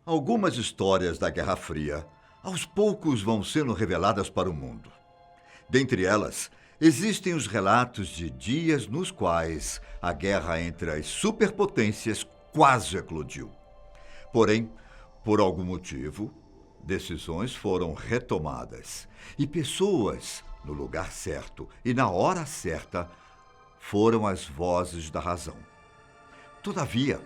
Algumas histórias da Guerra Fria, aos poucos vão sendo reveladas para o mundo. Dentre elas, existem os relatos de dias nos quais a guerra entre as superpotências quase eclodiu. Porém, por algum motivo, decisões foram retomadas e pessoas, no lugar certo e na hora certa, foram as vozes da razão. Todavia,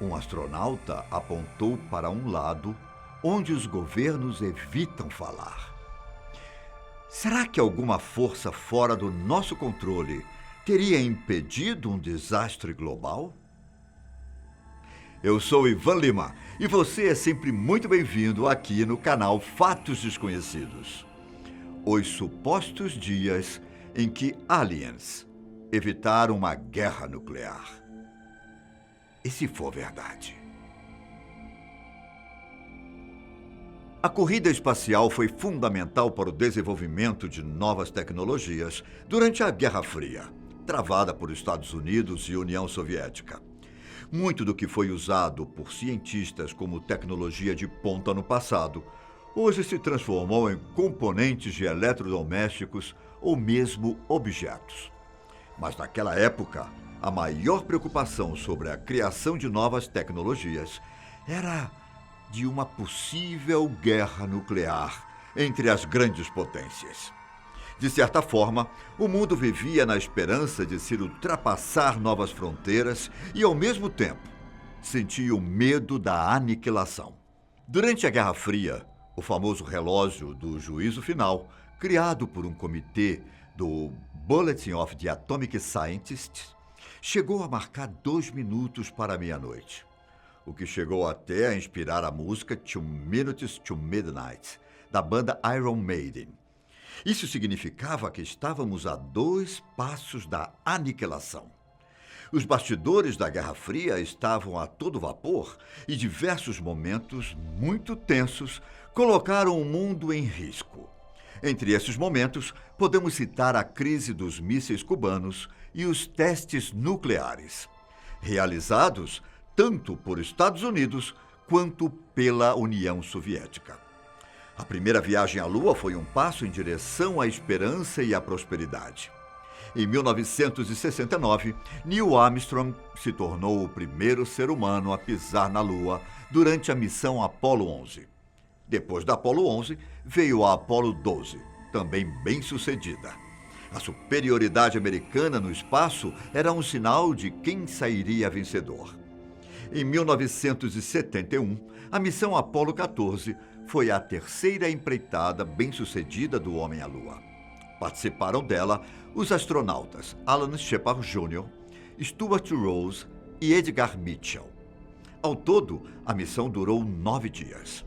um astronauta apontou para um lado onde os governos evitam falar. Será que alguma força fora do nosso controle teria impedido um desastre global? Eu sou Ivan Lima e você é sempre muito bem-vindo aqui no canal Fatos Desconhecidos. Os supostos dias em que aliens evitaram uma guerra nuclear. E se for verdade? A corrida espacial foi fundamental para o desenvolvimento de novas tecnologias durante a Guerra Fria, travada por Estados Unidos e União Soviética. Muito do que foi usado por cientistas como tecnologia de ponta no passado, hoje se transformou em componentes de eletrodomésticos ou mesmo objetos. Mas naquela época, a maior preocupação sobre a criação de novas tecnologias era de uma possível guerra nuclear entre as grandes potências. De certa forma, o mundo vivia na esperança de se ultrapassar novas fronteiras e, ao mesmo tempo, sentia o medo da aniquilação. Durante a Guerra Fria, o famoso relógio do juízo final, criado por um comitê do Bulletin of the Atomic Scientists, chegou a marcar 2 minutos para a meia-noite, o que chegou até a inspirar a música 2 Minutes to Midnight, da banda Iron Maiden. Isso significava que estávamos a 2 passos da aniquilação. Os bastidores da Guerra Fria estavam a todo vapor e diversos momentos muito tensos colocaram o mundo em risco. Entre esses momentos, podemos citar a crise dos mísseis cubanos e os testes nucleares, realizados tanto por Estados Unidos quanto pela União Soviética. A primeira viagem à Lua foi um passo em direção à esperança e à prosperidade. Em 1969, Neil Armstrong se tornou o primeiro ser humano a pisar na Lua durante a missão Apollo 11. Depois da Apollo 11, veio a Apollo 12, também bem-sucedida. A superioridade americana no espaço era um sinal de quem sairia vencedor. Em 1971, a missão Apollo 14 foi a terceira empreitada bem-sucedida do homem à Lua. Participaram dela os astronautas Alan Shepard Jr., Stuart Rose e Edgar Mitchell. Ao todo, a missão durou 9 dias.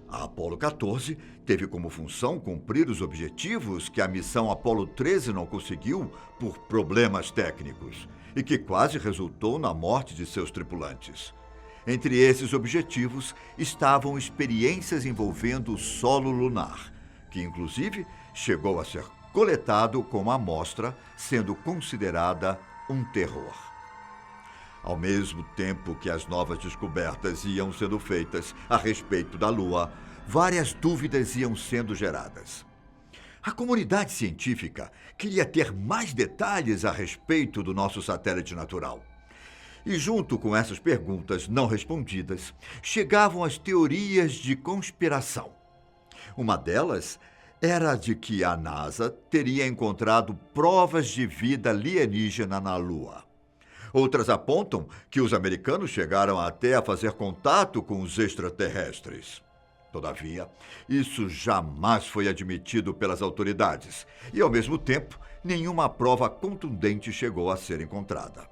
A Apollo 14 teve como função cumprir os objetivos que a missão Apollo 13 não conseguiu por problemas técnicos e que quase resultou na morte de seus tripulantes. Entre esses objetivos estavam experiências envolvendo o solo lunar, que inclusive chegou a ser coletado como amostra, sendo considerada um terror. Ao mesmo tempo que as novas descobertas iam sendo feitas a respeito da Lua, várias dúvidas iam sendo geradas. A comunidade científica queria ter mais detalhes a respeito do nosso satélite natural. E junto com essas perguntas não respondidas, chegavam as teorias de conspiração. Uma delas era a de que a NASA teria encontrado provas de vida alienígena na Lua. Outras apontam que os americanos chegaram até a fazer contato com os extraterrestres. Todavia, isso jamais foi admitido pelas autoridades e, ao mesmo tempo, nenhuma prova contundente chegou a ser encontrada.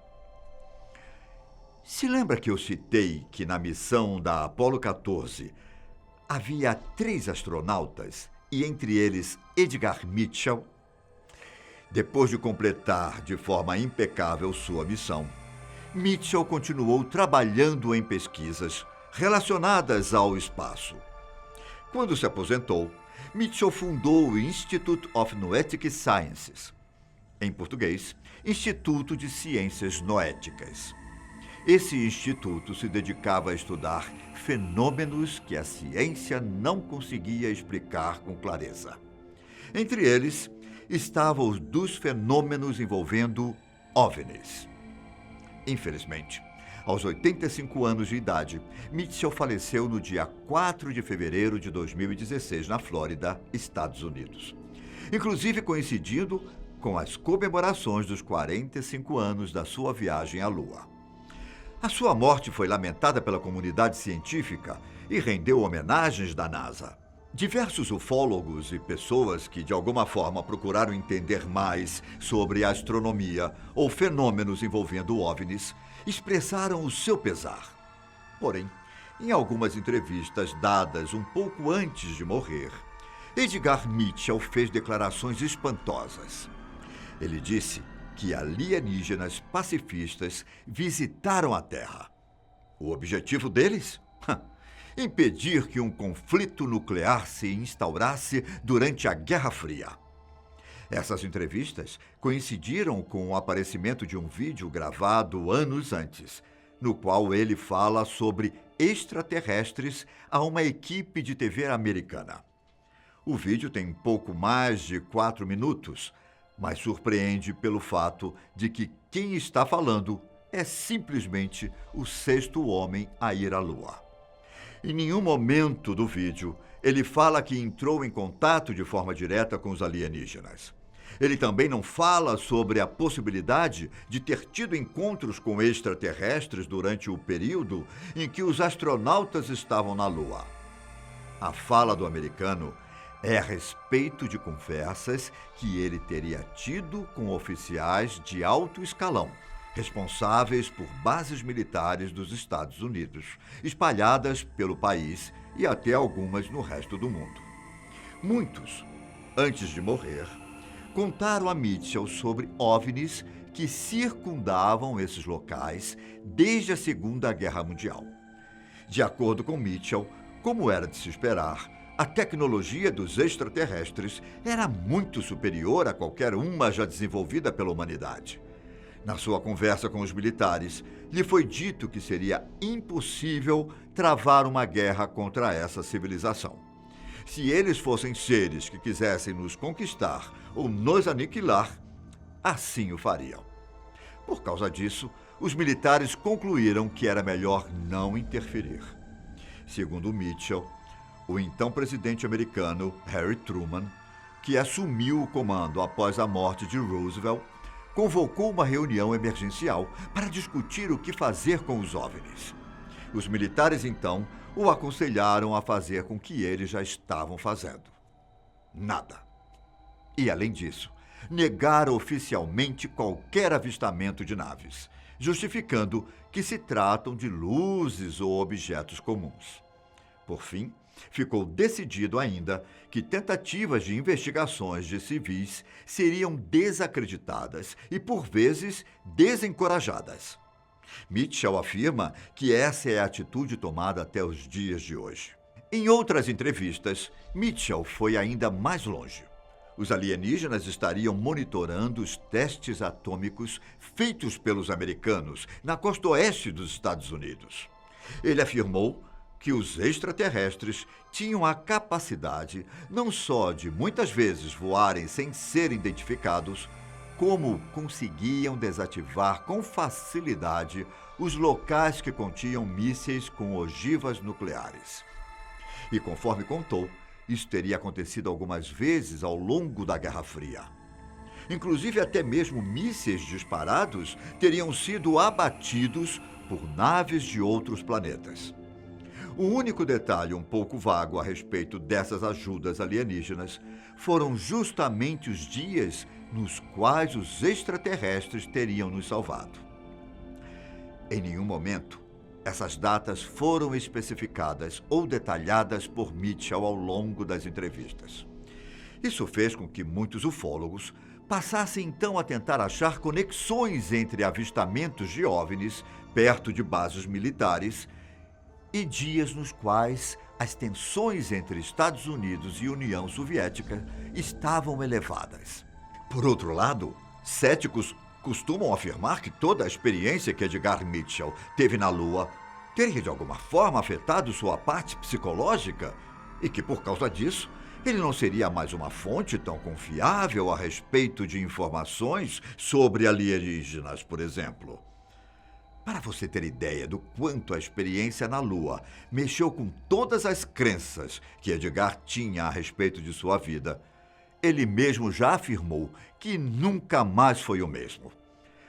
Se lembra que eu citei que na missão da Apollo 14 havia 3 astronautas e entre eles Edgar Mitchell? Depois de completar de forma impecável sua missão, Mitchell continuou trabalhando em pesquisas relacionadas ao espaço. Quando se aposentou, Mitchell fundou o Institute of Noetic Sciences, em português, Instituto de Ciências Noéticas. Esse instituto se dedicava a estudar fenômenos que a ciência não conseguia explicar com clareza. Entre eles, estavam os dos fenômenos envolvendo OVNIs. Infelizmente, aos 85 anos de idade, Mitchell faleceu no dia 4 de fevereiro de 2016, na Flórida, Estados Unidos. Inclusive coincidindo com as comemorações dos 45 anos da sua viagem à Lua. A sua morte foi lamentada pela comunidade científica e rendeu homenagens da NASA. Diversos ufólogos e pessoas que, de alguma forma, procuraram entender mais sobre a astronomia ou fenômenos envolvendo OVNIs, expressaram o seu pesar. Porém, em algumas entrevistas dadas um pouco antes de morrer, Edgar Mitchell fez declarações espantosas. Ele disse que alienígenas pacifistas visitaram a Terra. O objetivo deles? Impedir que um conflito nuclear se instaurasse durante a Guerra Fria. Essas entrevistas coincidiram com o aparecimento de um vídeo gravado anos antes, no qual ele fala sobre extraterrestres a uma equipe de TV americana. O vídeo tem pouco mais de 4 minutos, mas surpreende pelo fato de que quem está falando é simplesmente o 6º homem a ir à Lua. Em nenhum momento do vídeo ele fala que entrou em contato de forma direta com os alienígenas. Ele também não fala sobre a possibilidade de ter tido encontros com extraterrestres durante o período em que os astronautas estavam na Lua. A fala do americano é a respeito de conversas que ele teria tido com oficiais de alto escalão, responsáveis por bases militares dos Estados Unidos, espalhadas pelo país e até algumas no resto do mundo. Muitos, antes de morrer, contaram a Mitchell sobre OVNIs que circundavam esses locais desde a Segunda Guerra Mundial. De acordo com Mitchell, como era de se esperar, a tecnologia dos extraterrestres era muito superior a qualquer uma já desenvolvida pela humanidade. Na sua conversa com os militares, lhe foi dito que seria impossível travar uma guerra contra essa civilização. Se eles fossem seres que quisessem nos conquistar ou nos aniquilar, assim o fariam. Por causa disso, os militares concluíram que era melhor não interferir. Segundo Mitchell, o então presidente americano Harry Truman, que assumiu o comando após a morte de Roosevelt, convocou uma reunião emergencial para discutir o que fazer com os OVNIs. Os militares, então, o aconselharam a fazer com que eles já estavam fazendo: nada. E, além disso, negaram oficialmente qualquer avistamento de naves, justificando que se tratam de luzes ou objetos comuns. Por fim, ficou decidido ainda que tentativas de investigações de civis seriam desacreditadas e, por vezes, desencorajadas. Mitchell afirma que essa é a atitude tomada até os dias de hoje. Em outras entrevistas, Mitchell foi ainda mais longe. Os alienígenas estariam monitorando os testes atômicos feitos pelos americanos na costa oeste dos Estados Unidos. Ele afirmou que os extraterrestres tinham a capacidade não só de muitas vezes voarem sem serem identificados, como conseguiam desativar com facilidade os locais que continham mísseis com ogivas nucleares. E conforme contou, isso teria acontecido algumas vezes ao longo da Guerra Fria. Inclusive, até mesmo mísseis disparados teriam sido abatidos por naves de outros planetas. O único detalhe um pouco vago a respeito dessas ajudas alienígenas foram justamente os dias nos quais os extraterrestres teriam nos salvado. Em nenhum momento, essas datas foram especificadas ou detalhadas por Mitchell ao longo das entrevistas. Isso fez com que muitos ufólogos passassem então a tentar achar conexões entre avistamentos de OVNIs perto de bases militares e dias nos quais as tensões entre Estados Unidos e União Soviética estavam elevadas. Por outro lado, céticos costumam afirmar que toda a experiência que Edgar Mitchell teve na Lua teria de alguma forma afetado sua parte psicológica e que, por causa disso, ele não seria mais uma fonte tão confiável a respeito de informações sobre alienígenas, por exemplo. Para você ter ideia do quanto a experiência na Lua mexeu com todas as crenças que Edgar tinha a respeito de sua vida, ele mesmo já afirmou que nunca mais foi o mesmo.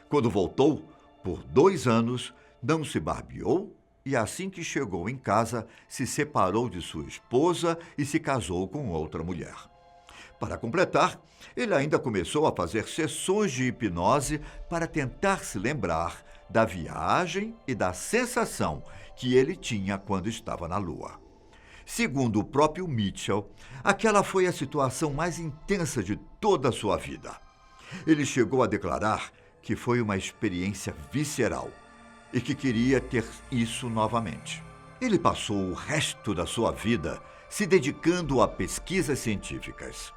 Quando voltou, por 2 anos, não se barbeou e, assim que chegou em casa, se separou de sua esposa e se casou com outra mulher. Para completar, ele ainda começou a fazer sessões de hipnose para tentar se lembrar da viagem e da sensação que ele tinha quando estava na Lua. Segundo o próprio Mitchell, aquela foi a situação mais intensa de toda a sua vida. Ele chegou a declarar que foi uma experiência visceral e que queria ter isso novamente. Ele passou o resto da sua vida se dedicando a pesquisas científicas.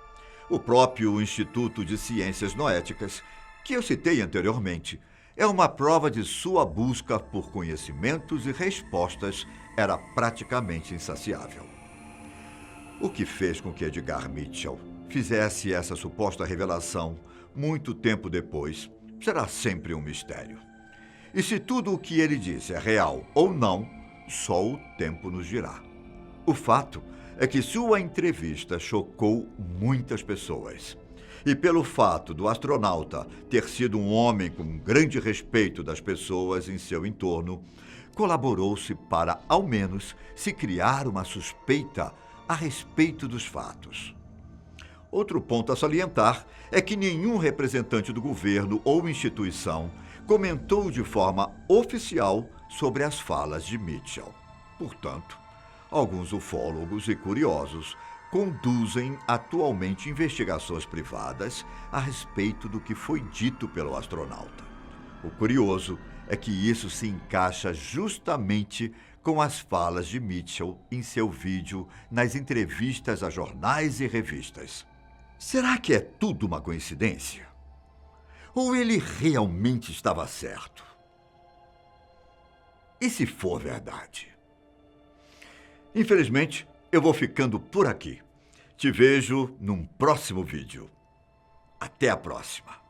O próprio Instituto de Ciências Noéticas, que eu citei anteriormente, é uma prova de sua busca por conhecimentos e respostas era praticamente insaciável. O que fez com que Edgar Mitchell fizesse essa suposta revelação muito tempo depois será sempre um mistério. E se tudo o que ele disse é real ou não, só o tempo nos dirá. O fato é que sua entrevista chocou muitas pessoas. E pelo fato do astronauta ter sido um homem com grande respeito das pessoas em seu entorno, colaborou-se para, ao menos, se criar uma suspeita a respeito dos fatos. Outro ponto a salientar é que nenhum representante do governo ou instituição comentou de forma oficial sobre as falas de Mitchell. Portanto, alguns ufólogos e curiosos conduzem atualmente investigações privadas a respeito do que foi dito pelo astronauta. O curioso é que isso se encaixa justamente com as falas de Mitchell em seu vídeo nas entrevistas a jornais e revistas. Será que é tudo uma coincidência? Ou ele realmente estava certo? E se for verdade? Infelizmente, eu vou ficando por aqui. Te vejo num próximo vídeo. Até a próxima.